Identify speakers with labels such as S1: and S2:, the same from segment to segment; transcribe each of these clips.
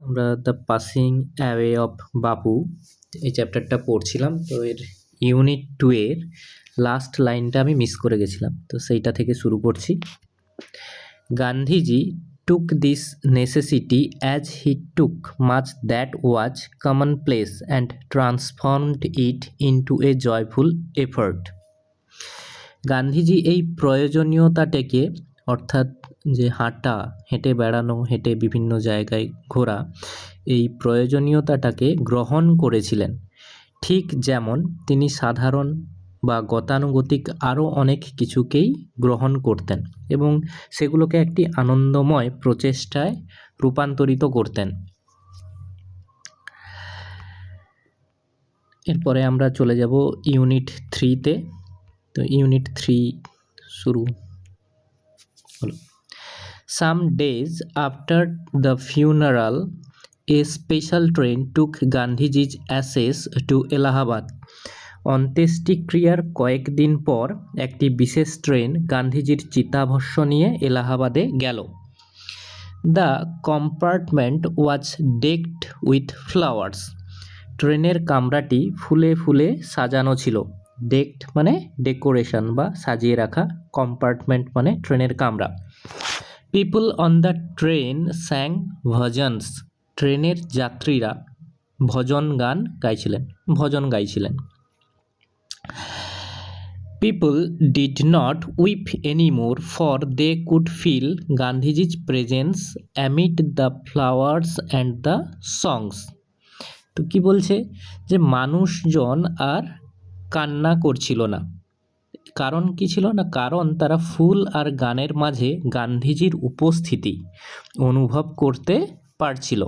S1: আমরা the passing away of বাপু এই চ্যাপ্টারটা পড়ছিলাম। তো এর ইউনিট 2 এর লাস্ট লাইনটা আমি মিস করে গেছিলাম, তো সেইটা থেকে শুরু করছি। Gandhiji took this necessity as he took much that was commonplace and transformed it into a joyful effort. Gandhiji এই প্রয়োজনীয়তাটাকে, অর্থাৎ যে হেঁটে বেড়ানো, হেঁটে বিভিন্ন জায়গায় ঘোরা, এই প্রয়োজনীয়তাটাকে গ্রহণ করেছিলেন, ঠিক যেমন তিনি সাধারণ বা গতানুগতিক আরও অনেক কিছুকেই গ্রহণ করতেন এবং সেগুলোকে একটি আনন্দময় প্রচেষ্টায় রূপান্তরিত করতেন। এরপরে আমরা চলে যাব ইউনিট 3-তে। তো ইউনিট 3 শুরু হলো। Some days after the funeral, a special train took Gandhiji's ashes to Allahabad. অন্ত্যেষ্টিক্রিয়ার কয়েকদিন পর একটি বিশেষ ট্রেন গান্ধীজির চিতাভস্য নিয়ে এলাহাবাদে গেল। The compartment was ডেকড with flowers. ট্রেনের কামরাটি ফুলে ফুলে সাজানো ছিল। ডেকড মানে ডেকোরেশন বা সাজিয়ে রাখা, কম্পার্টমেন্ট মানে ট্রেনের কামরা। People on the train স্যাং bhajans. ট্রেনের যাত্রীরা ভজন গাইছিলেন। People did not weep anymore, for they could feel Gandhiji's presence amid the flowers and the songs. তো কি বলছে যে মানুষজন আর কান্না করছিল না। কারণ কি ছিল না? কারণ তারা ফুল আর গানের মাঝে গান্ধীজির উপস্থিতি অনুভব করতে পারছিল।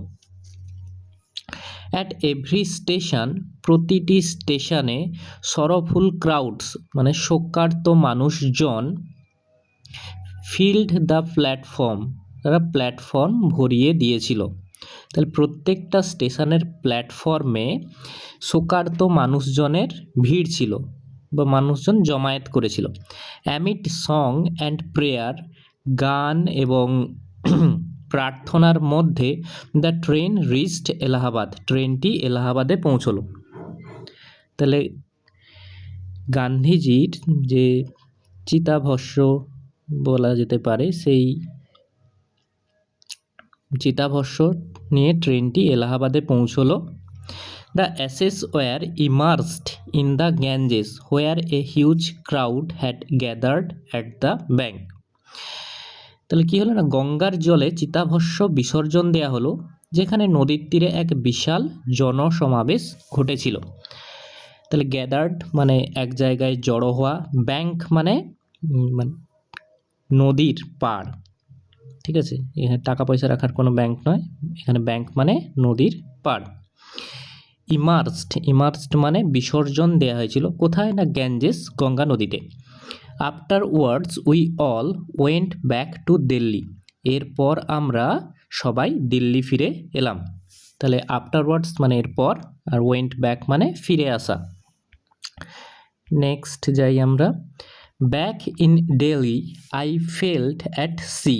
S1: অ্যাট এভরি স্টেশন, প্রতিটি স্টেশনে সরফুল ক্রাউডস মানে শোকার্ত মানুষজন ফিল্ড দ্য প্ল্যাটফর্ম, তারা প্ল্যাটফর্ম ভরিয়ে দিয়েছিল। তাহলে প্রত্যেকটা স্টেশনের প্ল্যাটফর্মে শোকার্ত মানুষজনের ভিড় ছিল বা মানুষজন জমায়েত করেছিল। অ্যামিড সং অ্যান্ড প্রেয়ার, গান এবং প্রার্থনার মধ্যে দ্য ট্রেন রিচড এলাহাবাদ, ট্রেনটি এলাহাবাদে পৌঁছলো। তাহলে গান্ধীজির যে চিতাভস্য বলা যেতে পারে, সেই চিতাভস্য নিয়ে ট্রেনটি এলাহাবাদে পৌঁছলো। The ashes were immersed in the Ganges where a huge crowd had gathered at the bank. তাহলে কী হলো না, গঙ্গার জলে চিতাভস্য বিসর্জন দেয়া হলো, যেখানে নদীর তীরে এক বিশাল জনসমাবেশ ঘটেছিল। তাহলে গ্যাদার্ড মানে এক জায়গায় জড়ো হওয়া, ব্যাঙ্ক মানে নদীর পাড়, ঠিক আছে? এখানে টাকা পয়সা রাখার কোনো ব্যাঙ্ক নয়, এখানে ব্যাঙ্ক মানে নদীর পাড়। ইমার্সড মানে বিসর্জন দেয়া হয়েছিল, কোথায় না? গ্যাঞ্জেস, গঙ্গা নদীতে। Afterwards we all went back to Delhi. এরপর আমরা সবাই দিল্লি ফিরে এলাম। তাহলে আফটারওয়ার্ডস মানে এরপর, আর ওয়েন্ট ব্যাক মানে ফিরে আসা। নেক্সট যাই আমরা। Back in Delhi I felt at sea.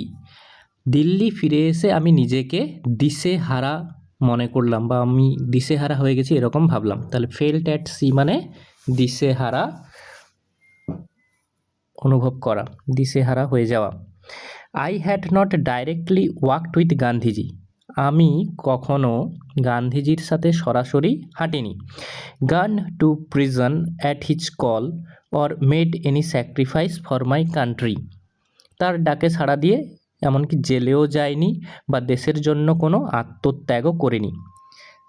S1: Delhi ফিরে এসে আমি নিজেকে দিশেহারা মনে করলাম বা আমি দিশেহারা হয়ে গেছি এরকম ভাবলাম। তাহলে ফেল্ট অ্যাট সি মানে দিশেহারা অনুভব করা, দিশেহারা হয়ে যাওয়া। I had not directly walked with Gandhiji. আমি কখনো গান্ধীজির সাথে সরাসরি হাঁটিনি। গান two prison at his call or made any sacrifice for my country. তার ডাকে সাড়া দিয়ে এমনকি জেলেও যায়নি বা দেশের জন্য কোনো আত্মত্যাগও করিনি।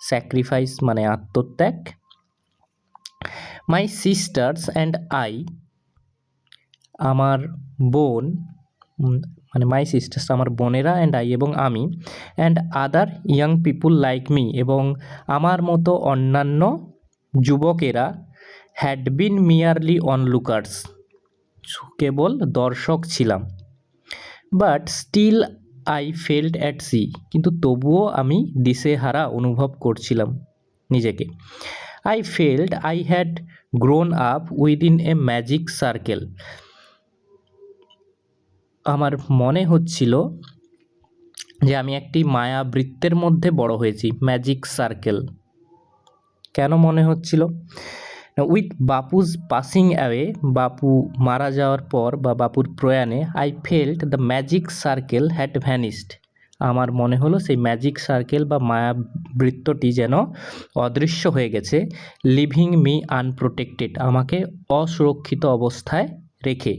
S1: স্যাক্রিফাইস মানে আত্মত্যাগ। মাই সিস্টার্স অ্যান্ড আই, আমার বোন মানে মাই সিস্টার্স আমার বোনেরা, অ্যান্ড আই এবং আমি, and other young people like me এবং আমার মতো অন্যান্য যুবকেরা, হ্যাড বিন মিয়ারলি অনলুকার্স, কেবল দর্শক ছিলাম। But still I felt at sea, কিন্তু তবুও আমি দিশেহারা অনুভব করছিলাম নিজেকে। I felt I had grown up within a magic circle. আমার মনে হচ্ছিল যে আমি একটি মায়াবৃত্তের মধ্যে বড় হয়েছি, ম্যাজিক সার্কেল। কেন মনে হচ্ছিল? উইথ বাপুজ পাসিং অ্যাওয়ে, বাপু মারা যাওয়ার পর বা বাপুর প্রয়াণে, I felt the magic circle had vanished. আমার মনে হলো সেই ম্যাজিক সার্কেল বা মায়াবৃত্তটি যেন অদৃশ্য হয়ে গেছে, লিভিং মি আনপ্রোটেক্টেড, আমাকে অসুরক্ষিত অবস্থায় রেখে।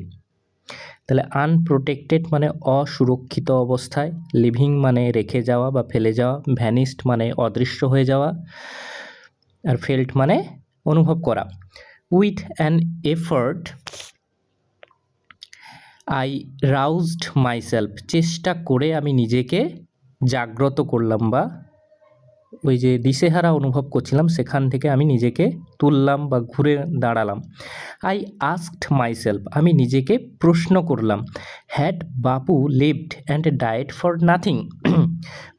S1: তাহলে আনপ্রোটেক্টেড মানে অসুরক্ষিত অবস্থায়, লিভিং মানে রেখে যাওয়া বা ফেলে যাওয়া, ভ্যানিসড মানে অদৃশ্য হয়ে যাওয়া, আর ফেল্ট মানে অনুভব করা। With an effort I রাউজড myself, চেষ্টা করে আমি নিজেকে জাগ্রত করলাম, বা ওই যে দিশেহারা অনুভব করছিলাম সেখান থেকে আমি নিজেকে তুললাম বা ঘুরে দাঁড়ালাম। আই আস্কড মাইসেলফ, আমি নিজেকে প্রশ্ন করলাম, had Bapu lived and died for nothing,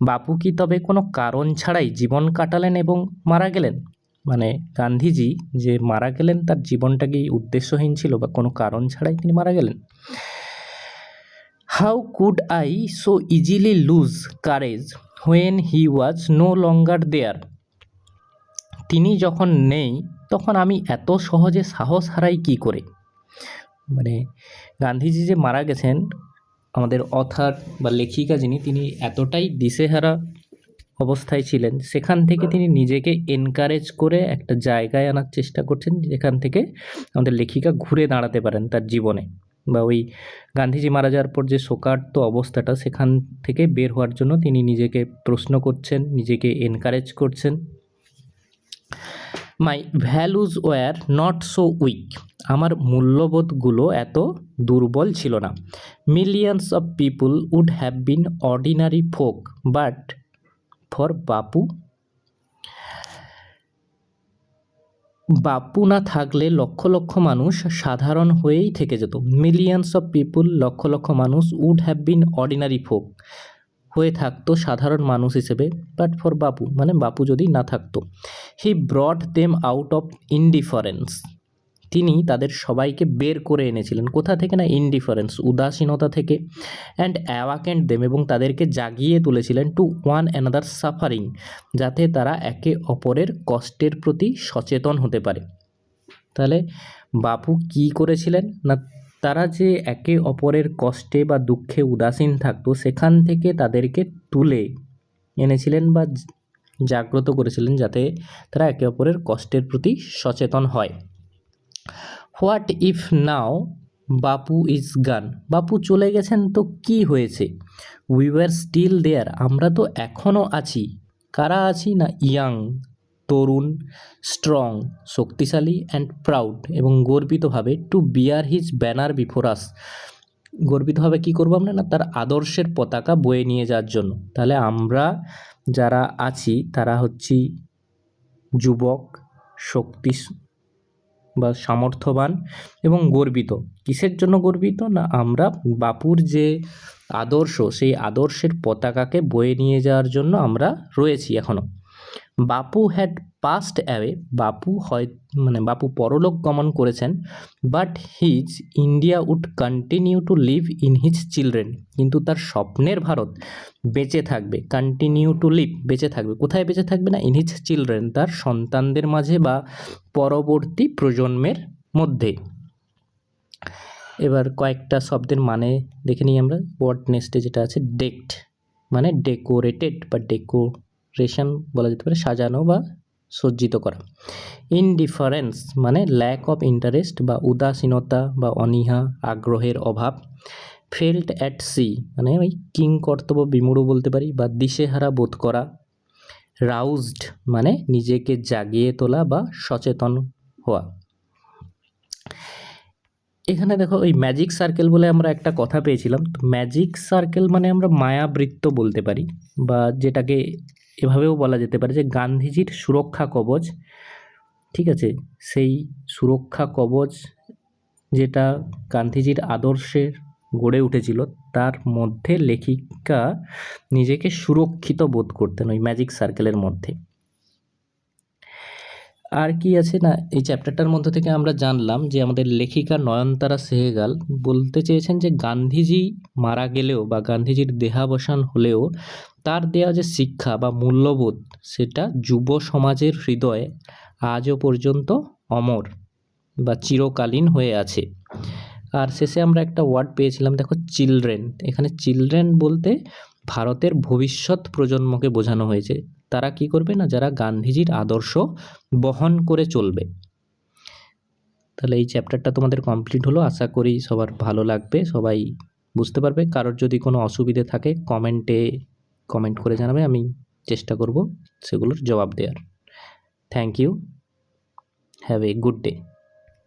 S1: বাপু কি তবে কোনো কারণ ছাড়াই জীবন কাটালেন এবং মারা গেলেন? মানে গান্ধীজি যে মারা গেলেন তার জীবনটা কি উদ্দেশ্যহীন ছিল বা কোনো কারণ ছাড়াই তিনি মারা গেলেন? How could I so easily lose courage when he was no longer there, তিনি যখন নেই তখন আমি এত সহজে সাহস হারাই কী করে? মানে গান্ধীজি যে মারা গেছেন, আমাদের অথার বা লেখিকা যিনি, তিনি এতটাই দিশেহারা অবস্থায় ছিলেন, সেখান থেকে তিনি নিজেকে এনকারেজ করে একটা জায়গায় আনার চেষ্টা করছেন যেখান থেকে আমাদের লেখিকা ঘুরে দাঁড়াতে পারেন তার জীবনে, বা ওই গান্ধীজি মারা যাওয়ার পর যে শোকার্ত অবস্থাটা সেখান থেকে বের হওয়ার জন্য তিনি নিজেকে প্রশ্ন করছেন, নিজেকে এনকারেজ করছেন। My values were not so weak, আমার মূল্যবোধগুলো এত দুর্বল ছিল না। Millions of people would have been ordinary folk but for Bapu, Bapu না থাকলে লক্ষ লক্ষ মানুষ সাধারণ হয়েই থেকে যেত। মিলিয়ন্স অফ পিপুল, লক্ষ লক্ষ মানুষ, would have been ordinary folk, হয়ে থাকতো সাধারণ মানুষ হিসেবে, বাট ফর বাপু মানে বাপু যদি না থাকতো। He brought them out of indifference, তিনি তাদের সবাইকে বের করে এনেছিলেন কোথা থেকে? না ইনডিফারেন্স, উদাসীনতা থেকে। অ্যান্ড অ্যাওয়াকেন্ড দেম, এবং তাদেরকে জাগিয়ে তুলেছিলেন, টু ওয়ান অ্যানাদার সাফারিং, যাতে তারা একে অপরের কষ্টের প্রতি সচেতন হতে পারে। তাহলে বাপু কি করেছিলেন না, তারা যে একে অপরের কষ্টে বা দুঃখে উদাসীন থাকতো সেখান থেকে তাদেরকে তুলে এনেছিলেন বা জাগ্রত করেছিলেন যাতে তারা একে অপরের কষ্টের প্রতি সচেতন হয়। What if now Bapu is গান, বাপু চলে গেছেন তো কি হয়েছে? উই ওয়ার স্টিল দেয়ার, আমরা তো এখনও আছি। কারা আছি? না ইয়াং, তরুণ, স্ট্রং, শক্তিশালী, অ্যান্ড প্রাউড, এবং গর্বিতভাবে, to bear his banner before us, গর্বিতভাবে কী করবো আমরা? না তার আদর্শের পতাকা বয়ে নিয়ে যাওয়ার জন্য। তাহলে আমরা যারা আছি তারা হচ্ছি যুবক, শক্তি বা সামর্থ্যবান এবং গর্বিত। কিসের জন্য গর্বিত? না আমরা বাপুর যে আদর্শ সেই আদর্শের পতাকাকে বয়ে নিয়ে যাওয়ার জন্য আমরা রয়েছি এখনও। বাপু হ্যাড পাস্ট অ্যাওয়ে, বাপু বাপু পরলোক গমন করেছেন, but his India would continue to live in his children, কিন্তু তার স্বপ্নের ভারত বেঁচে থাকবে। কন্টিনিউ টু লিভ, বেঁচে থাকবে। কোথায় বেঁচে থাকবে? না ইন হিজ চিলড্রেন, তার সন্তানদের মাঝে বা পরবর্তী প্রজন্মের মধ্যে। এবার কয়েকটা শব্দের মানে দেখে নিই আমরা। ওয়ার্ড নেক্সটে যেটা আছে, ডেকড মানে ডেকোরেটেড বা ডেকোরেশন বলা যেতে পারে, সাজানো বা সজ্জিত করা। ইনডিফারেন্স মানে ল্যাক অফ ইন্টারেস্ট বা উদাসীনতা বা অনীহা, আগ্রহের অভাব। ফেল্ট অ্যাট সি মানে ওই কিংকর্তব্য বিমূঢ় বলতে পারি বা দিশেহারা বোধ করা। রাউজড মানে নিজেকে জাগিয়ে তোলা বা সচেতন হওয়া। এখানে দেখো ওই ম্যাজিক সার্কেল বলে আমরা একটা কথা পেয়েছিলাম, তো ম্যাজিক সার্কেল মানে আমরা মায়াবৃত্ত বলতে পারি, বা যেটাকে এভাবেও বলা যেতে পারে যে গান্ধীজির সুরক্ষা কবচ। ঠিক আছে, সেই সুরক্ষা কবচ যেটা গান্ধীজির আদর্শের গড়ে উঠেছিল তার মধ্যে লেখিকা নিজেকে সুরক্ষিত বোধ করতেন ওই ম্যাজিক সার্কেলের মধ্যে। আর কি আছে না, এই চ্যাপ্টারটার মধ্যে থেকে আমরা জানলাম যে আমাদের লেখিকা নয়নতারা সেহগাল বলতে চেয়েছেন যে গান্ধীজি মারা গেলেও বা গান্ধীজির দেহাবসান হলেও তার দেওয়া যে শিক্ষা বা মূল্যবোধ সেটা যুব সমাজের হৃদয়ে আজও পর্যন্ত অমর বা চিরকালীন হয়ে আছে। আর শেষে আমরা একটা ওয়ার্ড পেয়েছিলাম, দেখো, চিলড্রেন। এখানে চিলড্রেন বলতে ভারতের ভবিষ্যৎ প্রজন্মকে বোঝানো হয়েছে। তারা কি করবে না, যারা গান্ধীজির আদর্শ বহন করে চলবে। তাহলে এই চ্যাপ্টারটা তোমাদের কমপ্লিট হলো। আশা করি সবার ভালো লাগবে, সবাই বুঝতে পারবে। কারোর যদি কোনো অসুবিধে থাকে কমেন্ট করে জানাবে, আমি চেষ্টা করব সেগুলোর জবাব দেওয়ার। Thank you, have a good day.